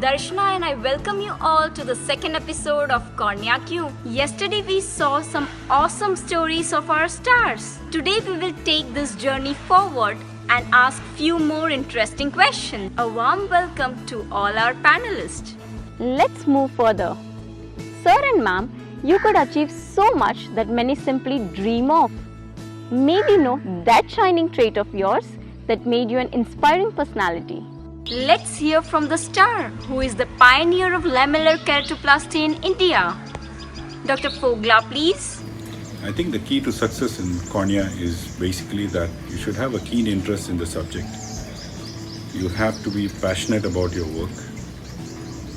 Darshana and I welcome you all to the second episode of Cornea Q. Yesterday we saw some awesome stories of our stars. Today we will take this journey forward and ask few more interesting questions. A warm welcome to all our panelists. Let's move further. Sir and ma'am, you could achieve so much that many simply dream of. Maybe know that shining trait of yours that made you an inspiring personality. Let's hear from the star, who is the pioneer of lamellar keratoplasty in India. Dr. Fogla, please. I think the key to success in cornea is basically that you should have a keen interest in the subject. You have to be passionate about your work,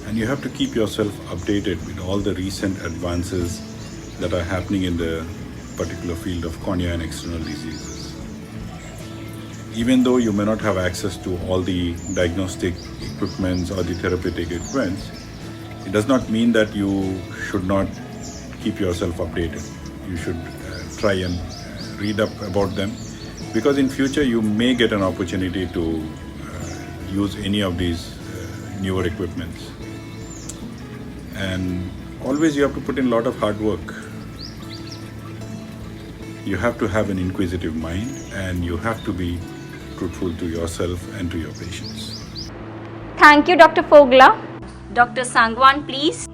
and you have to keep yourself updated with all the recent advances that are happening in the particular field of cornea and external diseases. Even though you may not have access to all the diagnostic equipments or the therapeutic equipments, it does not mean that you should not keep yourself updated. You should try and read up about them, because in future you may get an opportunity to use any of these newer equipments. And always you have to put in a lot of hard work. You have to have an inquisitive mind, and you have to be truthful to yourself and to your patients. Thank you, Dr. Fogla. Dr. Sangwan, please.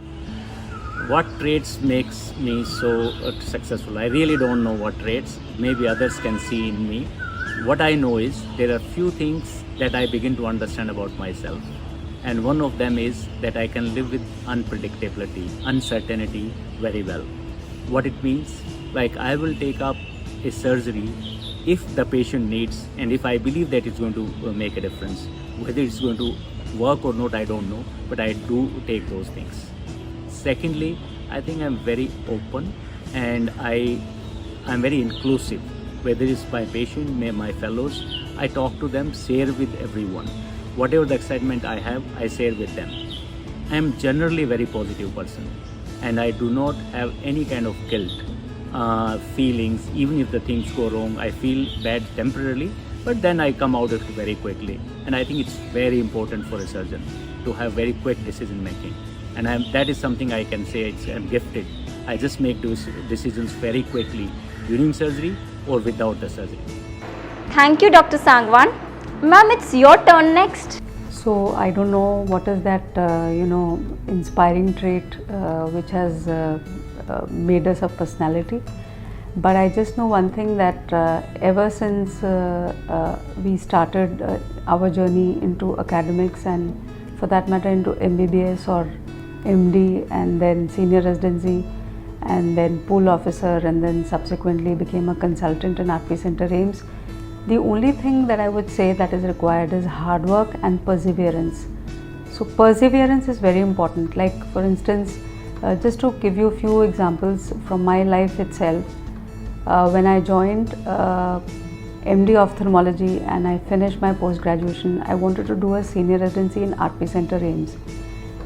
What traits makes me so successful? I really don't know what traits. Maybe others can see in me. What I know is there are few things that I begin to understand about myself. And one of them is that I can live with unpredictability, uncertainty very well. What it means, like I will take up a surgery if the patient needs, and if I believe that it's going to make a difference. Whether it's going to work or not, I don't know, but I do take those things. Secondly, I think I'm very open, and I'm very inclusive. Whether it's my patient, my fellows, I talk to them, share with everyone. Whatever the excitement I have, I share with them. I am generally a very positive person, and I do not have any kind of guilt feelings. Even if the things go wrong, I feel bad temporarily, but then I come out of it very quickly. And I think it's very important for a surgeon to have very quick decision making. And that is something I can say I'm gifted. I just make those decisions very quickly during surgery or without the surgery. Thank you, Dr. Sangwan. Ma'am, it's your turn next. So I don't know what is that inspiring trait which has made us a personality, but I just know one thing, that ever since we started our journey into academics, and for that matter into MBBS or MD, and then senior residency, and then pool officer, and then subsequently became a consultant in RP Center AIIMS, the only thing that I would say that is required is hard work and perseverance. So perseverance is very important. Like for instance, just to give you a few examples from my life itself, when I joined MD Ophthalmology and I finished my post-graduation, I wanted to do a senior residency in RP Center AIIMS,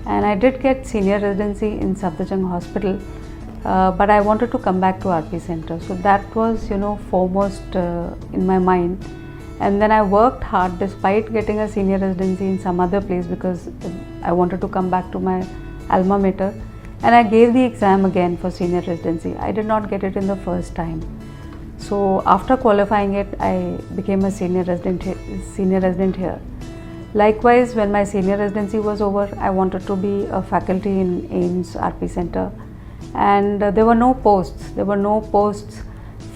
and I did get senior residency in Safdarjung Hospital, but I wanted to come back to RP Center. So that was foremost in my mind. And then I worked hard despite getting a senior residency in some other place, because I wanted to come back to my alma mater, and I gave the exam again for senior residency. I did not get it in the first time. So after qualifying it, I became a senior resident here. Likewise, when my senior residency was over, I wanted to be a faculty in AIIMS RP Center, and there were no posts. There were no posts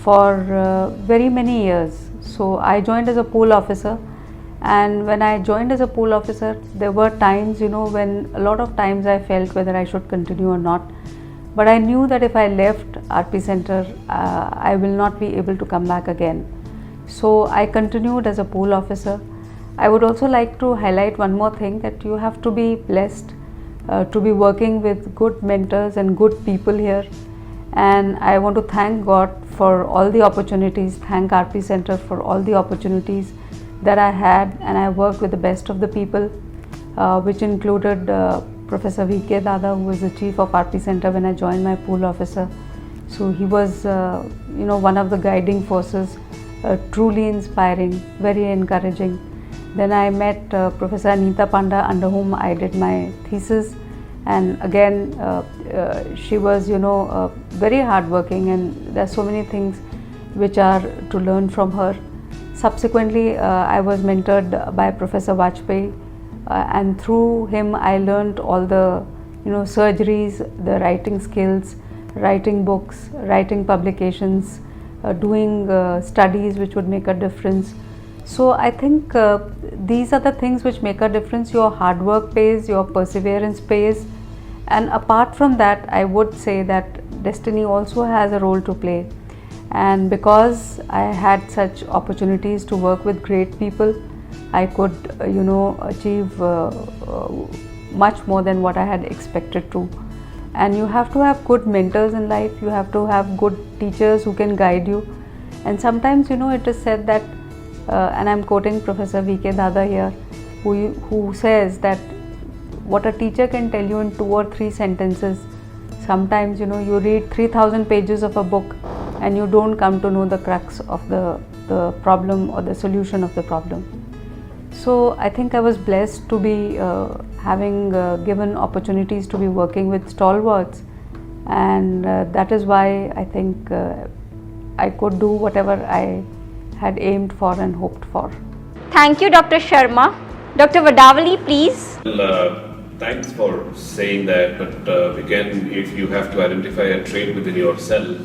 for very many years. So I joined as a pool officer, and when I joined as a pool officer, there were times, when a lot of times I felt whether I should continue or not. But I knew that if I left RP Center, I will not be able to come back again. So I continued as a pool officer. I would also like to highlight one more thing, that you have to be blessed to be working with good mentors and good people here. And I want to thank God for all the opportunities, thank RP Center for all the opportunities that I had, and I worked with the best of the people, which included Professor V.K. Dada, who was the chief of RP Center when I joined my pool officer. So he was one of the guiding forces, truly inspiring, very encouraging. Then I met Professor Anita Panda, under whom I did my thesis, and again she was very hardworking, and there are so many things which are to learn from her. Subsequently I was mentored by Professor Vajpayee, and through him I learned all the surgeries, the writing skills, writing books, writing publications, doing studies which would make a difference. So I think these are the things which make a difference. Your hard work pays, your perseverance pays, and apart from that I would say that destiny also has a role to play. And because I had such opportunities to work with great people, I could achieve much more than what I had expected to. And you have to have good mentors in life, you have to have good teachers who can guide you. And sometimes it is said that and I'm quoting Professor V.K. Dada here, who says that what a teacher can tell you in 2 or 3 sentences, sometimes you read 3,000 pages of a book and you don't come to know the crux of the problem or the solution of the problem. So I think I was blessed to be having given opportunities to be working with stalwarts, and that is why I think I could do whatever I had aimed for and hoped for. Thank you, Dr. Sharma. Dr. Vadavali, please. Well, thanks for saying that, but again, if you have to identify a trait within yourself,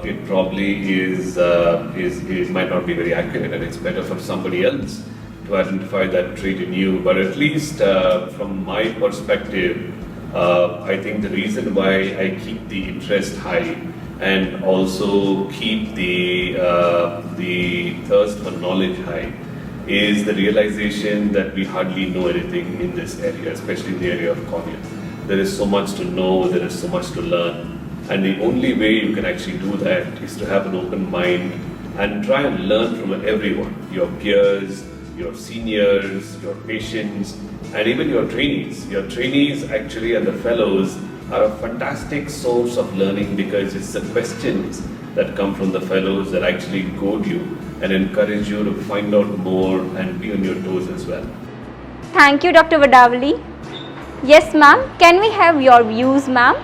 it probably it might not be very accurate, and it's better for somebody else to identify that trait in you. But at least from my perspective, I think the reason why I keep the interest high and also keep the thirst for knowledge high is the realization that we hardly know anything in this area, especially in the area of cornea. There is so much to know, there is so much to learn, and the only way you can actually do that is to have an open mind and try and learn from everyone, your peers, your seniors, your patients, and even your trainees. Your trainees actually and the fellows are a fantastic source of learning, because it's the questions that come from the fellows that actually goad you and encourage you to find out more and be on your toes as well. Thank you, Dr. Vadavali. Yes, ma'am. Can we have your views, ma'am?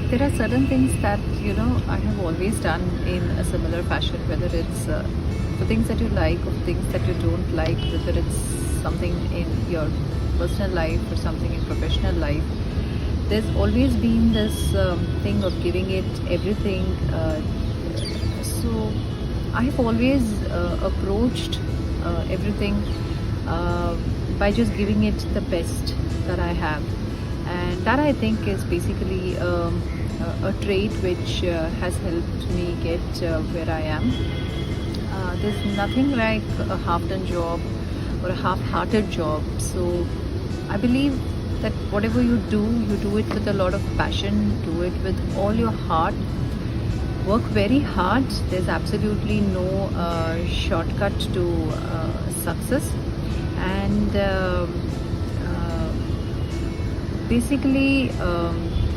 There are certain things that I have always done in a similar fashion, whether it's the things that you like or things that you don't like, whether it's something in your personal life or something in professional life. There's always been this thing of giving it everything. So I've always approached everything by just giving it the best that I have, and that I think is basically a trait which has helped me get where I am. There's nothing like a half-done job or a half-hearted job. So I believe that whatever you do it with a lot of passion, do it with all your heart, work very hard. There's absolutely no shortcut to success, and basically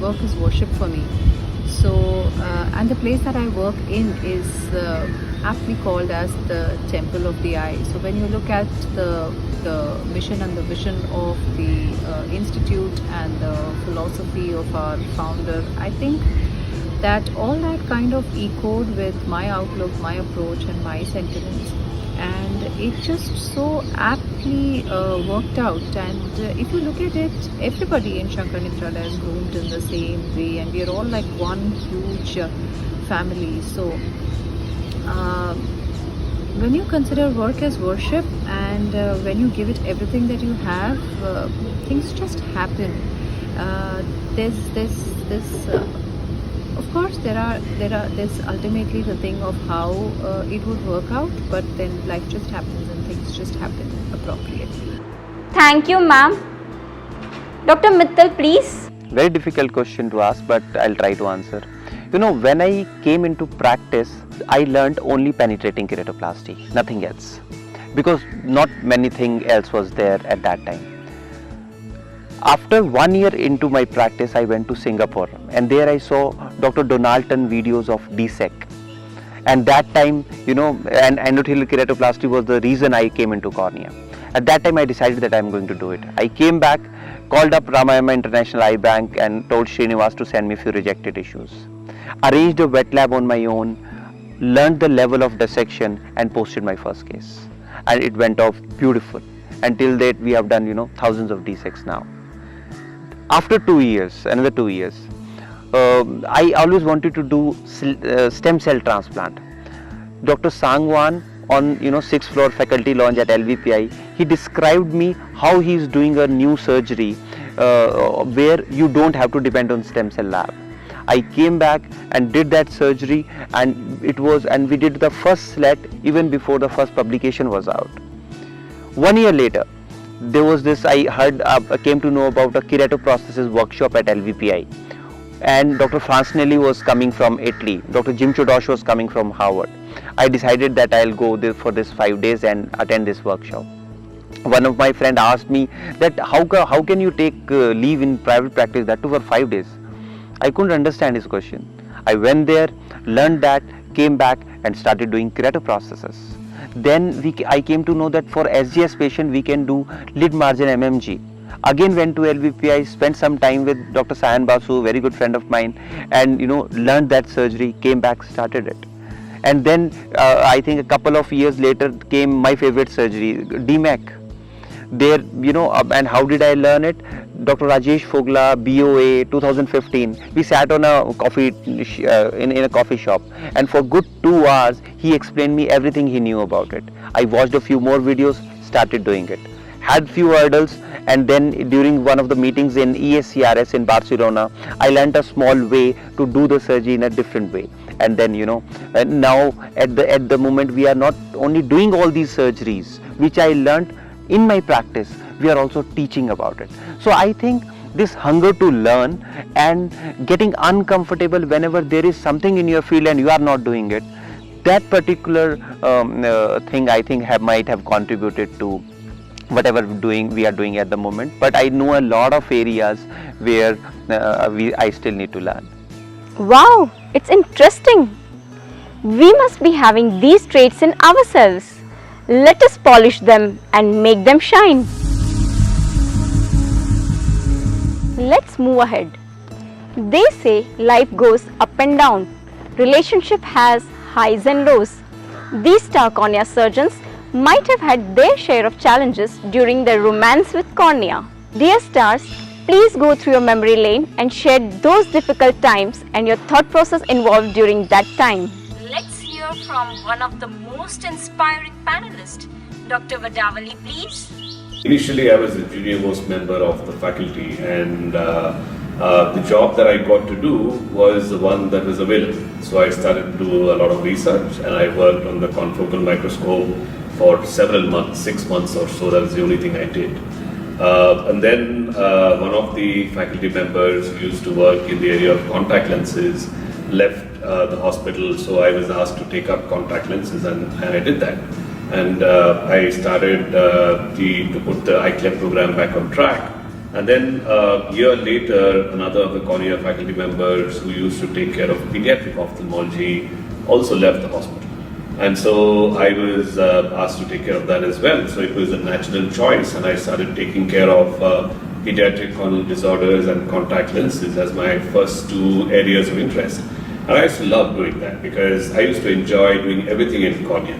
work is worship for me. So and the place that I work in is aptly called as the Temple of the Eye. So when you look at the mission and the vision of the institute and the philosophy of our founder, I think that all that kind of echoed with my outlook, my approach and my sentiments, and it just so aptly worked out. And if you look at it, everybody in Shankar Netralaya is groomed in the same way, and we are all like one huge family. So when you consider work as worship, and when you give it everything that you have, things just happen. Of course, there's ultimately the thing of how it would work out, but then life just happens and things just happen appropriately. Thank you, ma'am. Dr. Mittal, please. Very difficult question to ask, but I'll try to answer. When I came into practice, I learned only penetrating keratoplasty, nothing else, because not many thing else was there at that time. After 1 year into my practice, I went to Singapore, and there I saw Dr. Donaldson videos of DSEC. And that time, and endothelial keratoplasty was the reason I came into cornea. At that time I decided that I'm going to do it. I came back, called up Ramayana International Eye Bank and told Srinivas to send me few rejected issues. Arranged a wet lab on my own, learned the level of dissection and posted my first case. And it went off beautiful. Until date we have done thousands of dissects now. After 2 years, another 2 years, I always wanted to do stem cell transplant. Dr. Sangwan on 6th floor faculty lounge at LVPI, he described me how he is doing a new surgery where you don't have to depend on stem cell lab. I came back and did that surgery, and we did the first slit even before the first publication was out. 1 year later, there was this, I came to know about a keratoprosthesis workshop at LVPI, and Dr. Francinelli was coming from Italy, Dr. Jim Chodosh was coming from Harvard. I decided that I'll go there for this 5 days and attend this workshop. One of my friend asked me that how can you take leave in private practice, that too for 5 days. I couldn't understand his question. I went there, learned that, came back and started doing keratoprosthesis. Then I came to know that for SGS patient we can do lid margin MMG. Again went to LVPI, spent some time with Dr. Sayan Basu, very good friend of mine, and learned that surgery, came back, started it. And then I think a couple of years later came my favorite surgery, DMAC. There, and how did I learn it? Dr. Rajesh Fogla, BOA, 2015. We sat on a coffee in a coffee shop, and for good 2 hours he explained me everything he knew about it. I watched a few more videos, started doing it. Had few hurdles, and then during one of the meetings in ESCRS in Barcelona, I learned a small way to do the surgery in a different way. And then and now at the moment we are not only doing all these surgeries which I learned in my practice, we are also teaching about it. So I think this hunger to learn and getting uncomfortable whenever there is something in your field and you are not doing it, that particular thing I think might have contributed to whatever we are doing at the moment. But I know a lot of areas where I still need to learn. Wow, it's interesting. We must be having these traits in ourselves. Let us polish them and make them shine. Let's move ahead. They say life goes up and down. Relationship has highs and lows. These star cornea surgeons might have had their share of challenges during their romance with cornea. Dear stars, please go through your memory lane and share those difficult times and your thought process involved during that time. Let's hear from one of the most inspiring panelists. Dr. Vadavali, please. Initially, I was the junior most member of the faculty, and the job that I got to do was the one that was available. So I started to do a lot of research, and I worked on the confocal microscope for several months, 6 months or so. That was the only thing I did. And then one of the faculty members who used to work in the area of contact lenses left the hospital, so I was asked to take up contact lenses, and I did that. And I started to put the iClep program back on track. And then a year later, another of the cornea faculty members who used to take care of pediatric ophthalmology also left the hospital. And so I was asked to take care of that as well. So it was a natural choice, and I started taking care of pediatric corneal disorders and contact lenses as my first 2 areas of interest. And I used to love doing that because I used to enjoy doing everything in cornea.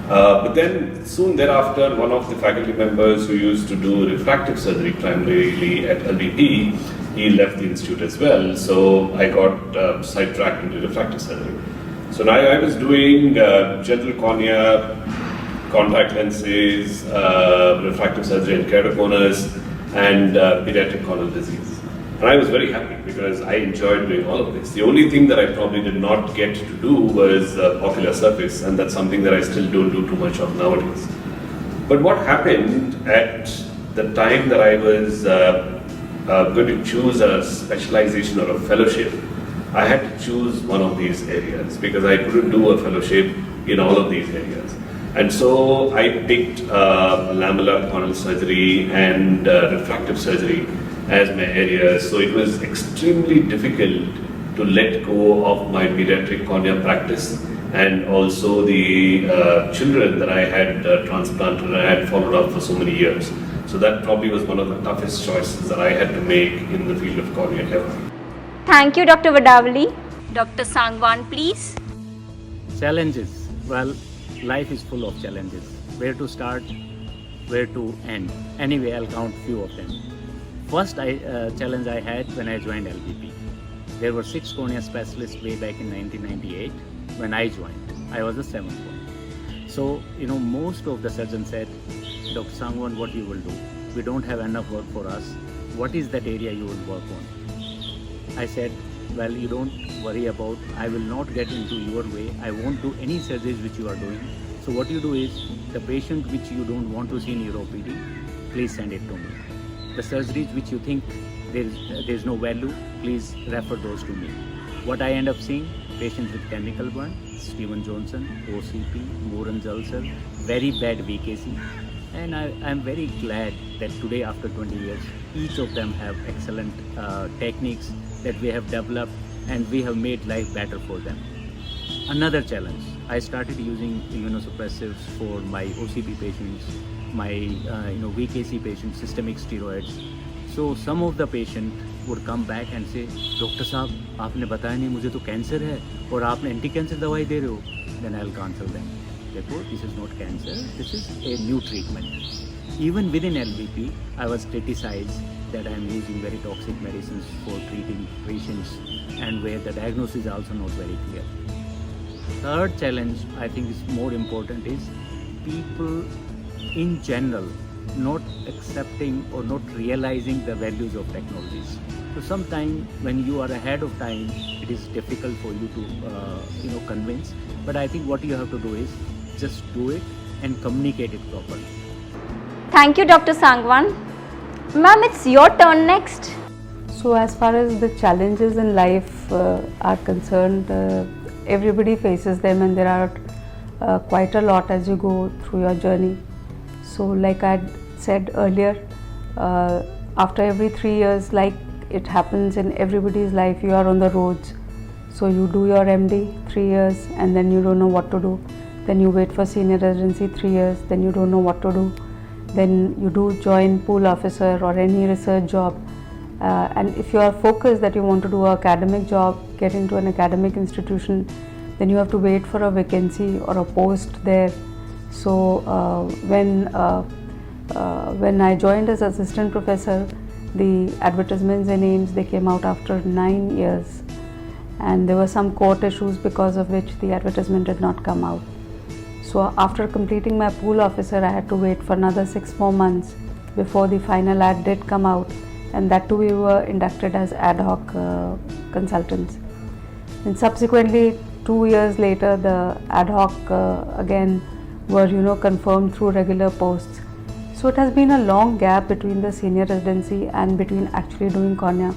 But then soon thereafter, one of the faculty members who used to do refractive surgery primarily at LVP, he left the institute as well. So I got sidetracked into refractive surgery. So now I was doing general cornea, contact lenses, refractive surgery and keratoconus, and pediatric corneal disease. And I was very happy because I enjoyed doing all of this. The only thing that I probably did not get to do was ocular surface, and that's something that I still don't do too much of nowadays. But what happened at the time that I was going to choose a specialization or a fellowship, I had to choose one of these areas because I couldn't do a fellowship in all of these areas. And so I picked lamellar corneal surgery and refractive surgery as my areas. So it was extremely difficult to let go of my pediatric cornea practice and also the children that I had transplanted and I had followed up for so many years. So that probably was one of the toughest choices that I had to make in the field of corneal health. Thank you, Dr. Vadavali. Dr. Sangwan, please. Challenges. Well, life is full of challenges. Where to start, where to end. Anyway, I'll count few of them. First challenge I had when I joined LBP. There were 6 cornea specialists way back in 1998 when I joined. I was the 7th one. So, most of the surgeons said, Dr. Sangwan, what you will do? We don't have enough work for us. What is that area you will work on? I said, well, you don't worry about, I will not get into your way. I won't do any surgeries which you are doing. So what you do is, the patient which you don't want to see in your OPD, please send it to me. The surgeries which you think there's no value, please refer those to me. What I end up seeing, patients with chemical burn, Steven Johnson, OCP, Moran's ulcer, very bad VKC. And I'm very glad that today, after 20 years, each of them have excellent techniques that we have developed, and we have made life better for them. Another challenge, I started using immunosuppressives for my OCP patients, my VKC patients, systemic steroids. So some of the patient would come back and say, Doctor साहब, आपने बताया नहीं, मुझे तो cancer है और आपने anti cancer दवाई दे रहे हो. Then I'll counsel them. Therefore, this is not cancer, this is a new treatment. Even within LBP, I was criticized that I am using very toxic medicines for treating patients and where the diagnosis is also not very clear. Third challenge I think is more important is people in general not accepting or not realizing the values of technologies. So sometimes when you are ahead of time, it is difficult for you to convince. But I think what you have to do is just do it and communicate it properly. Thank you, Dr. Sangwan. Ma'am, it's your turn next. So as far as the challenges in life are concerned, everybody faces them, and there are quite a lot as you go through your journey. So like I said earlier, after every 3 years, like it happens in everybody's life, you are on the roads. So you do your MD 3 years and then you don't know what to do. Then you wait for senior residency 3 years, then you don't know what to do. Then you do join pool officer or any research job. And if you are focused that you want to do an academic job, get into an academic institution, then you have to wait for a vacancy or a post there. So when I joined as assistant professor, the advertisements and names, they came out after 9 years, and there were some court issues because of which the advertisement did not come out. So after completing my pool officer, I had to wait for another 6 more months before the final ad did come out, and that too we were inducted as ad hoc consultants. And subsequently 2 years later, the ad hoc again were confirmed through regular posts. So it has been a long gap between the senior residency and between actually doing cornea,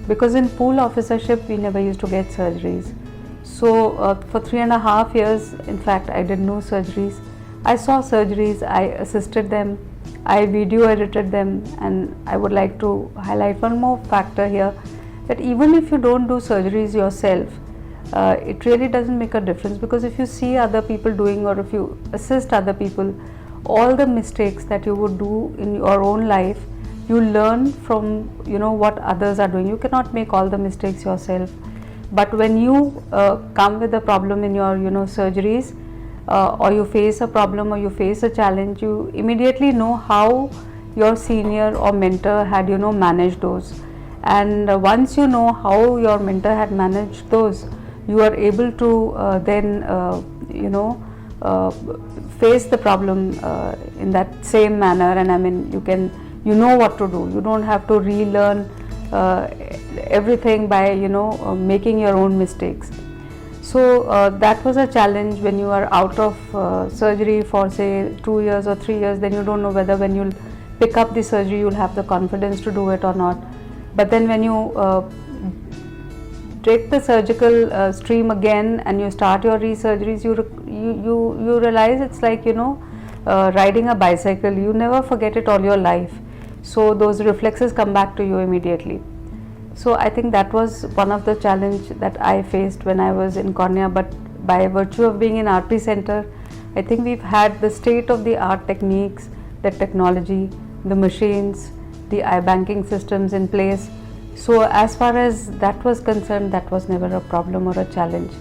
because in pool officership we never used to get surgeries. So for 3.5 years, in fact, I did no surgeries. I saw surgeries, I assisted them, I video edited them, and I would like to highlight one more factor here, that even if you don't do surgeries yourself, it really doesn't make a difference, because if you see other people doing or if you assist other people, all the mistakes that you would do in your own life, you learn from what others are doing. You cannot make all the mistakes yourself. But when you come with a problem in your surgeries, or you face a problem or you face a challenge, you immediately know how your senior or mentor had managed those. And once you know how your mentor had managed those, you are able to then face the problem in that same manner. And I mean, you know what to do. You don't have to relearn everything by making your own mistakes. So that was a challenge when you are out of surgery for say 2 years or 3 years. Then you don't know whether when you'll pick up the surgery you'll have the confidence to do it or not. But then when you take the surgical stream again and you start your resurgeries, you realize it's like riding a bicycle. You never forget it all your life. So those reflexes come back to you immediately. So I think that was one of the challenge that I faced when I was in cornea. But by virtue of being in RP Center, I think we've had the state of the art techniques, the technology, the machines, the banking systems in place. So as far as that was concerned, that was never a problem or a challenge.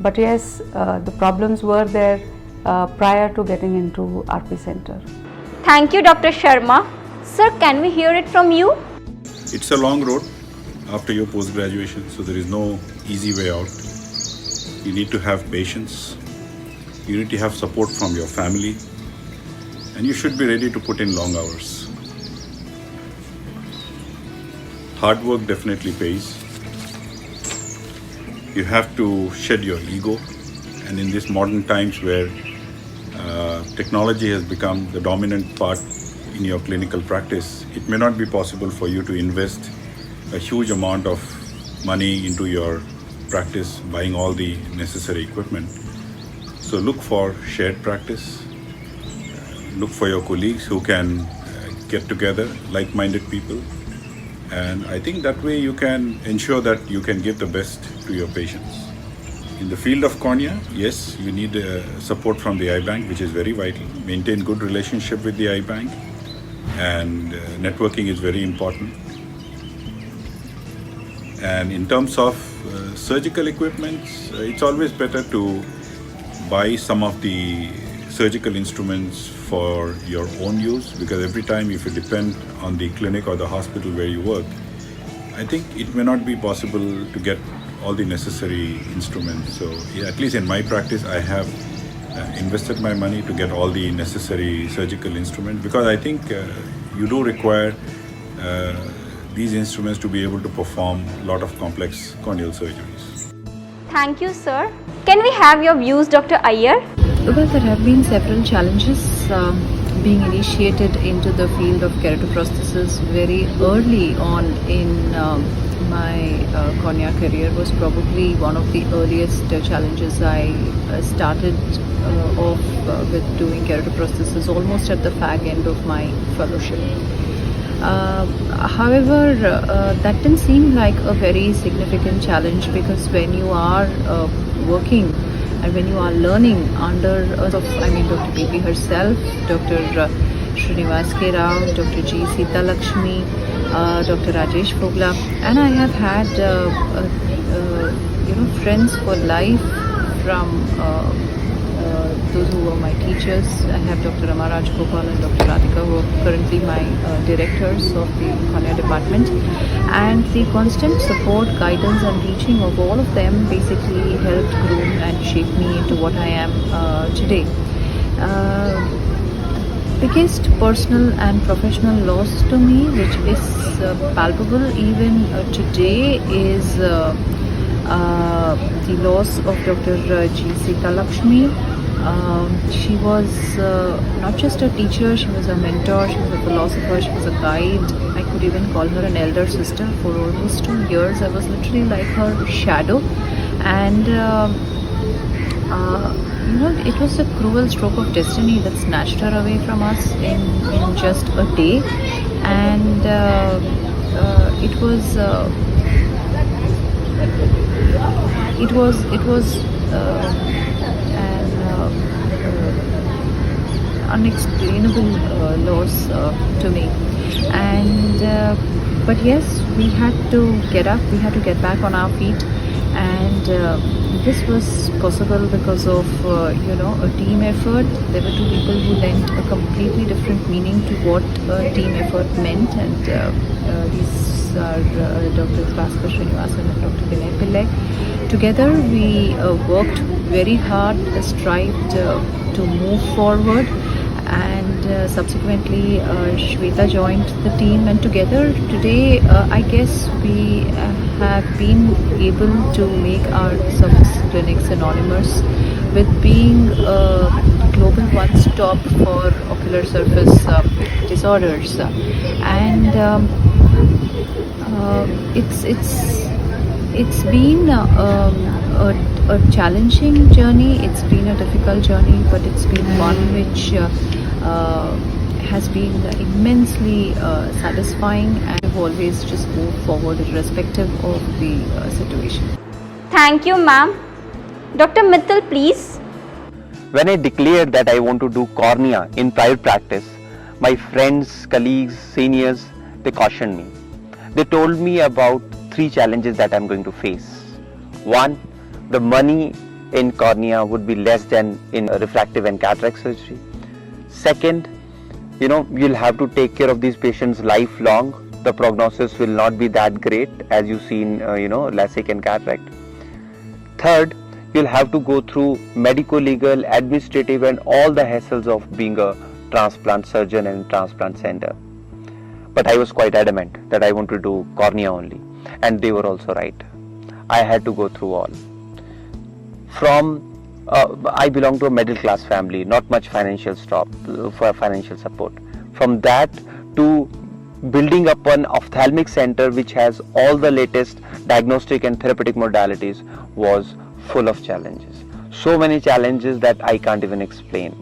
But yes, the problems were there prior to getting into RP Center. Thank you, Dr. Sharma. Sir, can we hear it from you? It's a long road after your post-graduation, so there is no easy way out. You need to have patience, you need to have support from your family, and you should be ready to put in long hours. Hard work definitely pays. You have to shed your ego, and in these modern times where technology has become the dominant part in your clinical practice, it may not be possible for you to invest a huge amount of money into your practice, buying all the necessary equipment. So look for shared practice, look for your colleagues who can get together, like-minded people, and I think that way you can ensure that you can give the best to your patients. In the field of cornea, yes, you need support from the eye bank, which is very vital. Maintain good relationship with the eye bank, and networking is very important. And in terms of surgical equipment, it's always better to buy some of the surgical instruments for your own use, because every time if you depend on the clinic or the hospital where you work, I think it may not be possible to get all the necessary instruments. So at least in my practice, I have invested my money to get all the necessary surgical instruments, because I think you do require these instruments to be able to perform a lot of complex corneal surgeries. Thank you, sir. Can we have your views, Dr. Iyer? Well, there have been several challenges being initiated into the field of keratoprosthesis very early on in my cornea career. Was probably one of the earliest challenges. I started off with doing keratoprosthesis almost at the fag end of my fellowship. However, that didn't seem like a very significant challenge, because when you are working and when you are learning under Dr. P.P. herself, Dr. Srinivas K. Rao, Dr. G. Sita Lakshmi, Dr. Rajesh Fogla, and I have had friends for life from those who were my teachers. I have Dr. Amaraj Gopal and Dr. Radhika, who are currently my directors of the cornea department, and the constant support, guidance and teaching of all of them basically helped groom and shape me into what I am today. Biggest personal and professional loss to me, which is palpable even today, is the loss of Dr. G. Sita Lakshmi. She was not just a teacher, she was a mentor, she was a philosopher, she was a guide. I could even call her an elder sister. For almost 2 years I was literally like her shadow, and it was a cruel stroke of destiny that snatched her away from us in just a day, and it was unexplainable loss to me, and but yes, we had to get up, we had to get back on our feet, and this was possible because of a team effort. There were two people who lent a completely different meaning to what team effort meant, and these are Dr. Bhaskar Srinivasan and Dr. Vinay Pillai. Together we worked very hard, strived to move forward, and subsequently Shweta joined the team, and together today I guess we have been able to make our surface clinic synonymous with being a global one-stop for ocular surface disorders, and it's been a challenging journey, it's been a difficult journey, but it's been one which has been immensely satisfying, and we've always just moved forward irrespective of the situation. Thank you, ma'am. Dr. Mittal, please. When I declared that I want to do cornea in private practice, my friends, colleagues, seniors, they cautioned me. They told me about 3 challenges that I'm going to face. 1, the money in cornea would be less than in refractive and cataract surgery. Second, you'll have to take care of these patients lifelong. The prognosis will not be that great as you see in LASIK and cataract. Third, you'll have to go through medical, legal, administrative and all the hassles of being a transplant surgeon and transplant center. But I was quite adamant that I want to do cornea only, and they were also right. I had to go through all. I belong to a middle class family, not much financial support. From that to building up an ophthalmic center which has all the latest diagnostic and therapeutic modalities was full of challenges. So many challenges that I can't even explain.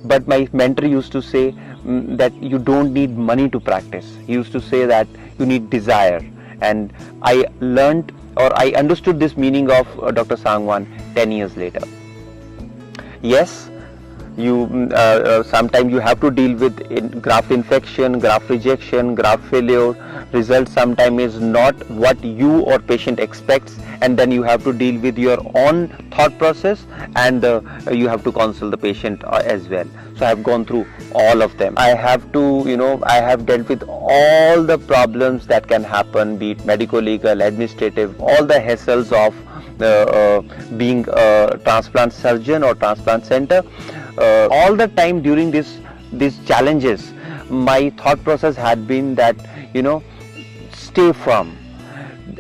But my mentor used to say that you don't need money to practice. He used to say that you need desire. And I learned, or I understood this meaning of Dr. Sangwan 10 years later. Yes, sometimes you have to deal with graft infection, graft rejection, graft failure. Result sometimes is not what you or patient expects, and then you have to deal with your own thought process, and you have to counsel the patient as well. So I have gone through all of them. I have dealt with all the problems that can happen, be it medical, legal, administrative, all the hassles of being a transplant surgeon or transplant center. All the time during these challenges, my thought process had been that stay firm.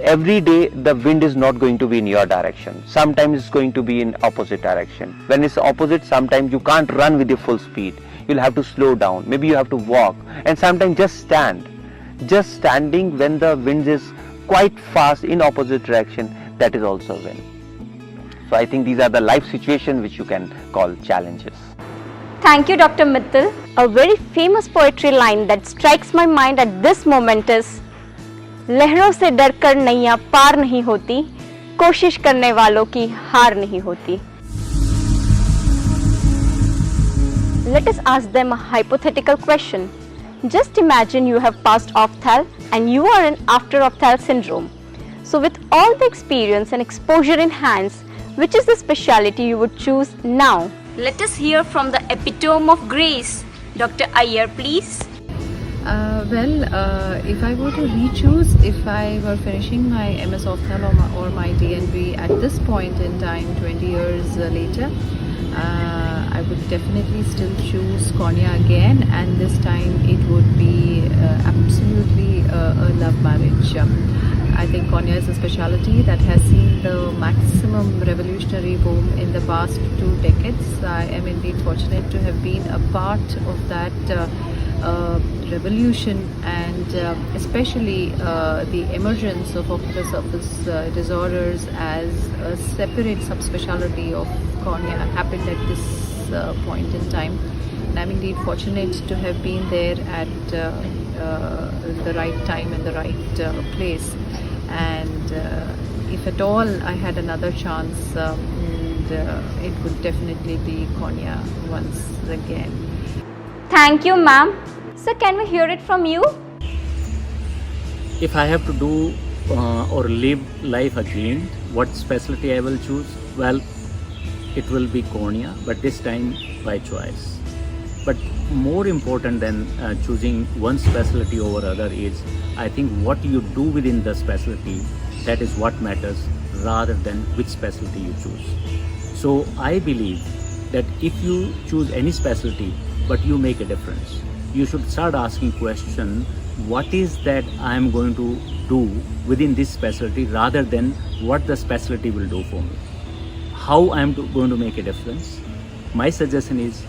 Every day the wind is not going to be in your direction. Sometimes it's going to be in opposite direction. When it's opposite, sometimes you can't run with your full speed. You'll have to slow down. Maybe you have to walk, and sometimes just stand. Just standing when the wind is quite fast in opposite direction, that is also a win. So I think these are the life situations which you can call challenges. Thank you, Dr. Mittal. A very famous poetry line that strikes my mind at this moment is, लहरों से डरकर नैया पार नहीं होती, कोशिश करने वालों की हार नहीं होती. Let us ask them a hypothetical question. Just imagine you have passed ophthal and you are in after ophthal syndrome. So with all the experience and exposure in hands, which is the specialty you would choose now? Let us hear from the epitome of grace. Dr. Iyer, please. If I were to re-choose, if I were finishing my MS Ophthal or my DNB at this point in time, 20 years later, I would definitely still choose cornea again, and this time it would be absolutely a love marriage. I think cornea is a specialty that has seen the maximum revolutionary boom in the past 2 decades. I am indeed fortunate to have been a part of that revolution, and especially the emergence of ocular surface disorders as a separate subspecialty of cornea happened at this point in time. And I'm indeed fortunate to have been there at the right time and the right place. And if at all I had another chance, it would definitely be cornea once again. Thank you, ma'am. So can we hear it from you? If I have to do or live life again, what specialty I will choose? Well, it will be cornea, but this time by choice. But more important than choosing one specialty over other is, I think, what you do within the specialty, that is what matters, rather than which specialty you choose. So I believe that if you choose any specialty but you make a difference, you should start asking question, what is that I am going to do within this specialty, rather than what the specialty will do for me. How I am going to make a difference? My suggestion is,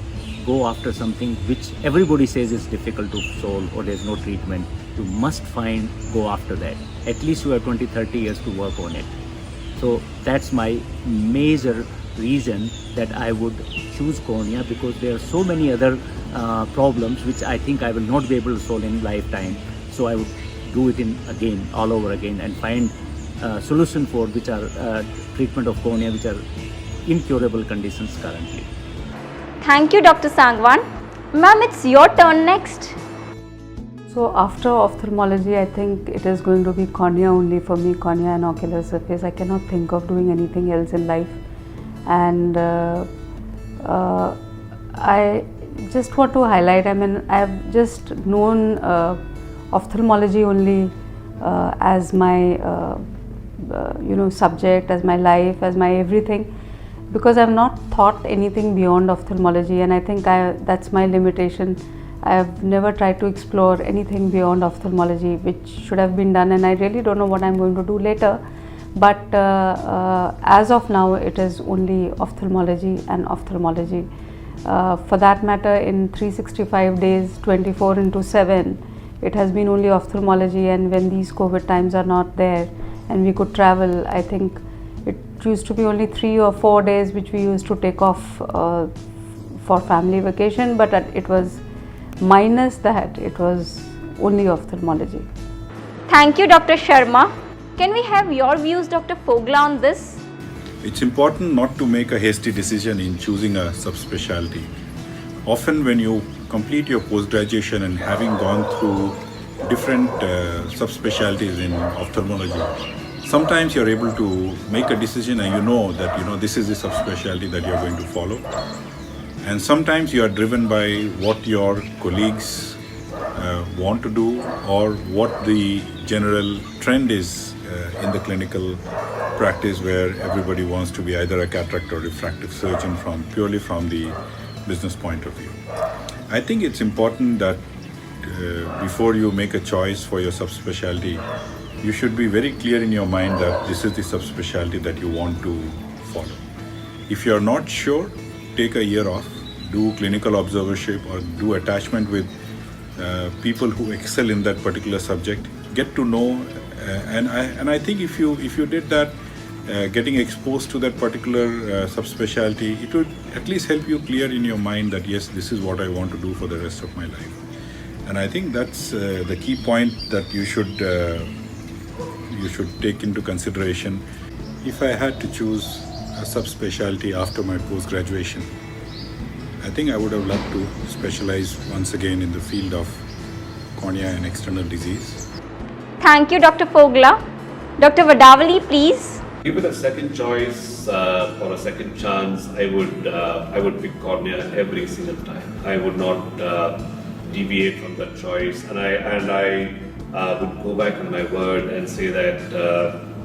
go after something which everybody says is difficult to solve or there is no treatment. You must go after that. At least you have 20-30 years to work on it. So that's my major reason that I would choose cornea, because there are so many other problems which I think I will not be able to solve in lifetime. So I would do it all over again, and find solution for which are treatment of cornea which are incurable conditions currently. Thank you, Dr. Sangwan. Ma'am, it's your turn next. So after ophthalmology, I think it is going to be cornea only for me, cornea and ocular surface. I cannot think of doing anything else in life. And I just want to highlight, I mean, I've just known ophthalmology only as my subject, as my life, as my everything, because I've not thought anything beyond ophthalmology, and I think that's my limitation. I've never tried to explore anything beyond ophthalmology, which should have been done, and I really don't know what I'm going to do later. But as of now, it is only ophthalmology and ophthalmology. For that matter, in 365 days, 24/7, it has been only ophthalmology, and when these COVID times are not there and we could travel, I think it used to be only 3 or 4 days which we used to take off for family vacation, but it was minus that, it was only ophthalmology. Thank you, Dr. Sharma. Can we have your views, Dr. Fogla, on this? It's important not to make a hasty decision in choosing a subspecialty. Often when you complete your post-graduation and having gone through different subspecialties in ophthalmology, sometimes you're able to make a decision and you know that this is the subspecialty that you're going to follow. And sometimes you are driven by what your colleagues want to do or what the general trend is in the clinical practice, where everybody wants to be either a cataract or refractive surgeon purely from the business point of view. I think it's important that before you make a choice for your subspecialty, you should be very clear in your mind that this is the subspecialty that you want to follow. If you are not sure, take a year off, do clinical observership or do attachment with people who excel in that particular subject, get to know, and I think if you did that, getting exposed to that particular subspecialty, it would at least help you clear in your mind that yes, this is what I want to do for the rest of my life. And I think that's the key point that you should take into consideration. If I had to choose a subspecialty after my post-graduation, I think I would have loved to specialize once again in the field of cornea and external disease. Thank you, Dr. Fogla. Dr. Vadavali, please. Given a second choice or a second chance, I would pick cornea every single time. I would not deviate from that choice, and I would go back on my word and say that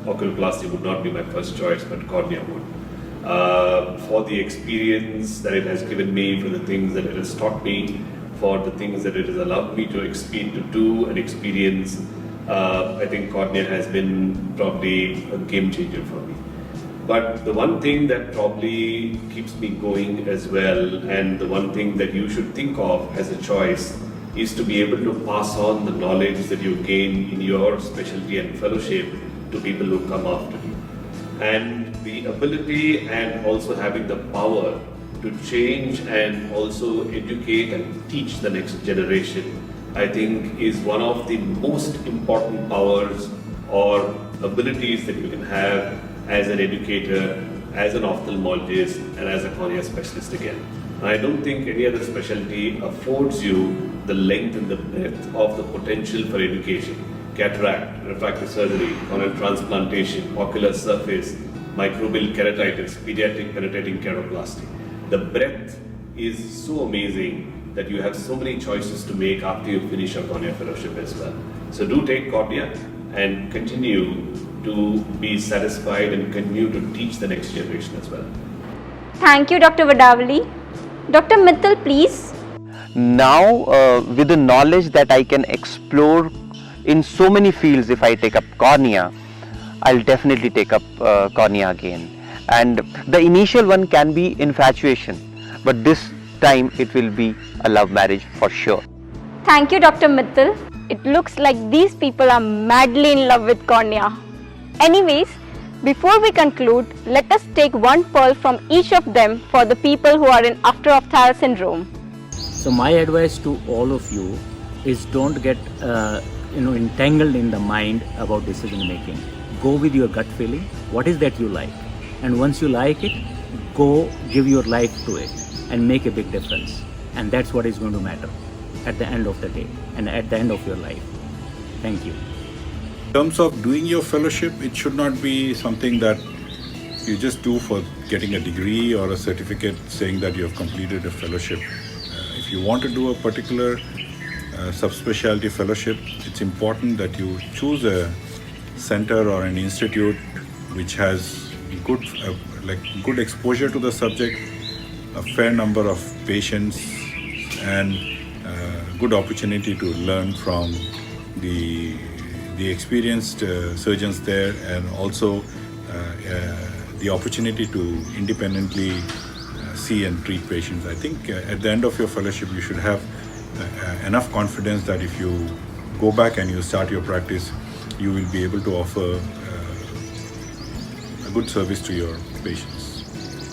oculoplasty would not be my first choice, but cornea would. For the experience that it has given me, for the things that it has taught me, for the things that it has allowed me to do and experience, I think cornea has been probably a game changer for me. But the one thing that probably keeps me going as well, and the one thing that you should think of as a choice, is to be able to pass on the knowledge that you gain in your specialty and fellowship to people who come after you. And the ability and also having the power to change and also educate and teach the next generation, I think is one of the most important powers or abilities that you can have as an educator, as an ophthalmologist, and as a cornea specialist again. I don't think any other specialty affords you the length and the breadth of the potential for education. Cataract, refractive surgery, corneal transplantation, ocular surface, microbial keratitis, pediatric penetrating keratoplasty. The breadth is so amazing that you have so many choices to make after you finish your cornea fellowship as well. So do take cornea and continue to be satisfied and continue to teach the next generation as well. Thank you, Dr. Vadavali. Dr. Mittal, please. Now, with the knowledge that I can explore in so many fields, if I take up cornea, I'll definitely take up cornea again. And the initial one can be infatuation, but this time it will be a love marriage for sure. Thank you, Dr. Mittal. It looks like these people are madly in love with cornea. Anyways, before we conclude, let us take one pearl from each of them for the people who are in after ophthalmology syndrome. So my advice to all of you is don't get entangled in the mind about decision making. Go with your gut feeling. What is that you like? And once you like it, go give your life to it and make a big difference. And that's what is going to matter at the end of the day and at the end of your life. Thank you. In terms of doing your fellowship, it should not be something that you just do for getting a degree or a certificate saying that you have completed a fellowship. If you want to do a particular subspecialty fellowship, it's important that you choose a center or an institute which has good exposure to the subject, a fair number of patients, and good opportunity to learn from the experienced surgeons there, and also the opportunity to independently see and treat patients. I think at the end of your fellowship, you should have enough confidence that if you go back and you start your practice, you will be able to offer a good service to your patients.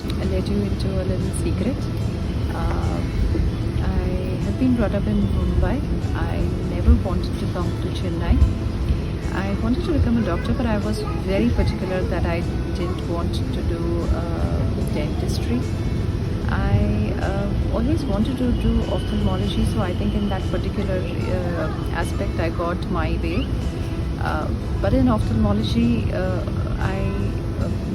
I'll let you into a little secret. I have been brought up in Mumbai. I never wanted to come to Chennai. I wanted to become a doctor, but I was very particular that I didn't want to do dentistry. I always wanted to do ophthalmology, so I think in that particular aspect I got my way. But in ophthalmology, I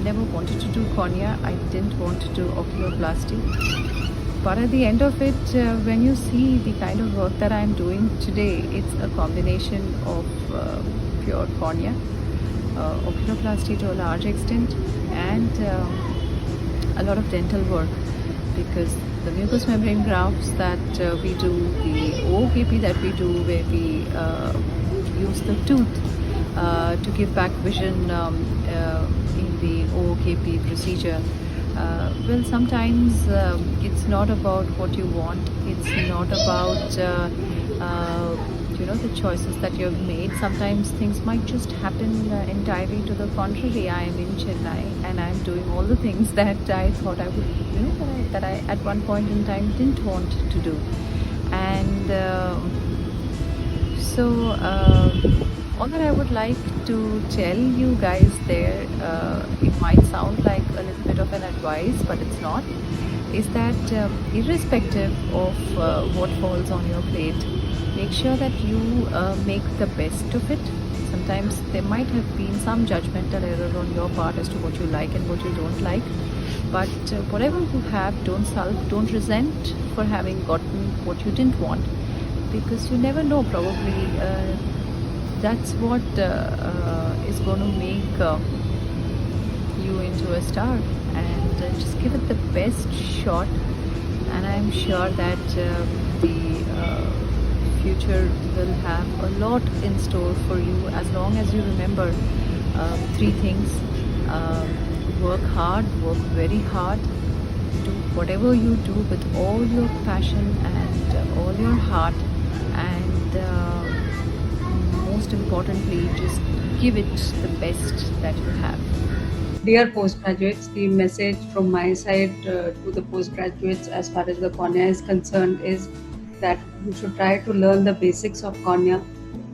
never wanted to do cornea. I didn't want to do oculoplasty. But at the end of it, when you see the kind of work that I'm doing today, it's a combination of pure cornea, oculoplasty to a large extent, and a lot of dental work, because the mucous membrane grafts that we do, the OOKP that we do, where we use the tooth to give back vision in the OOKP procedure. Well, sometimes it's not about what you want. It's not about the choices that you have made. Sometimes things might just happen entirely to the contrary. I am in Chennai and I am doing all the things that I thought I would, that I at one point in time didn't want to do. And all that I would like to tell you guys there, it might sound like a little bit of an advice, but it's not, is that irrespective of what falls on your plate, make sure that you make the best of it. Sometimes there might have been some judgmental error on your part as to what you like and what you don't like. But whatever you have, don't sulk, don't resent for having gotten what you didn't want, because you never know, probably that's what is going to make you into a star. And just give it the best shot, and I'm sure that the future will have a lot in store for you, as long as you remember three things: work hard, work very hard, do whatever you do with all your passion and all your heart, and most importantly, just give it the best that you have. Dear postgraduates, the message from my side to the postgraduates as far as the cornea is concerned is that you should try to learn the basics of cornea.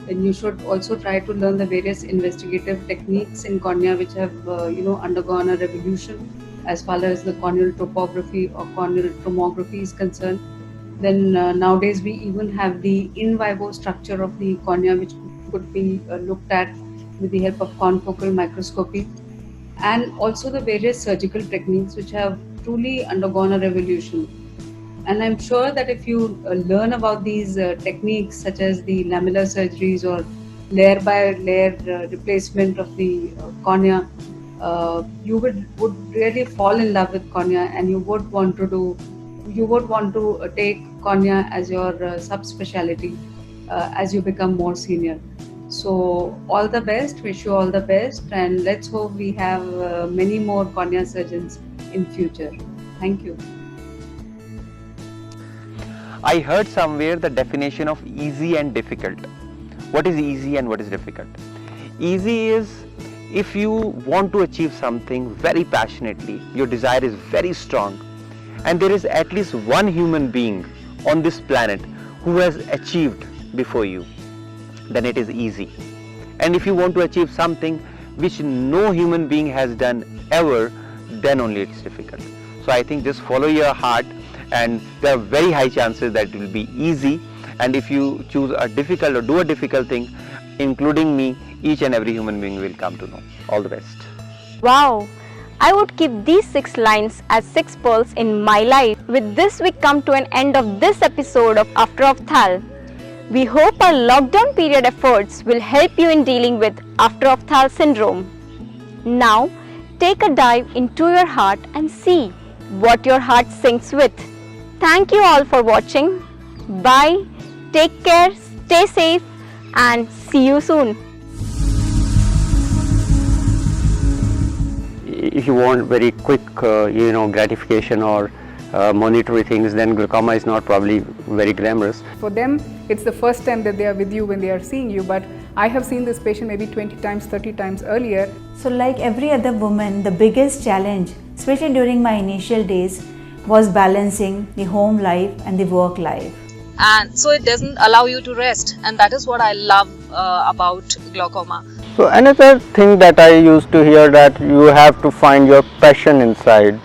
Then you should also try to learn the various investigative techniques in cornea which have undergone a revolution as far as the corneal topography or corneal tomography is concerned. Then nowadays we even have the in vivo structure of the cornea, which could be looked at with the help of confocal microscopy, and also the various surgical techniques which have truly undergone a revolution. And I'm sure that if you learn about these techniques, such as the lamellar surgeries or layer by layer replacement of the cornea, you would really fall in love with cornea, and you would want to take cornea as your subspecialty as you become more senior. So all the best, wish you all the best, and let's hope we have many more cornea surgeons in future. Thank you. I heard somewhere the definition of easy and difficult. What is easy and what is difficult? Easy is if you want to achieve something very passionately, your desire is very strong, and there is at least one human being on this planet who has achieved before you, then it is easy. And if you want to achieve something which no human being has done ever, then only it's difficult. So I think just follow your heart, and there are very high chances that it will be easy. And if you choose a difficult or do a difficult thing, including me, each and every human being will come to know. All the best. Wow! I would keep these 6 lines as 6 pearls in my life. With this, we come to an end of this episode of After Opthal. We hope our lockdown period efforts will help you in dealing with After Opthal syndrome. Now, take a dive into your heart and see what your heart sings with. Thank you all for watching. Bye, take care, stay safe, and see you soon. If you want very quick, gratification or monetary things, then glaucoma is not probably very glamorous. For them, it's the first time that they are with you when they are seeing you, but I have seen this patient maybe 20 times, 30 times earlier. So like every other woman, the biggest challenge, especially during my initial days, was balancing the home life and the work life. And so it doesn't allow you to rest, and that is what I love about glaucoma. So another thing that I used to hear, that you have to find your passion inside.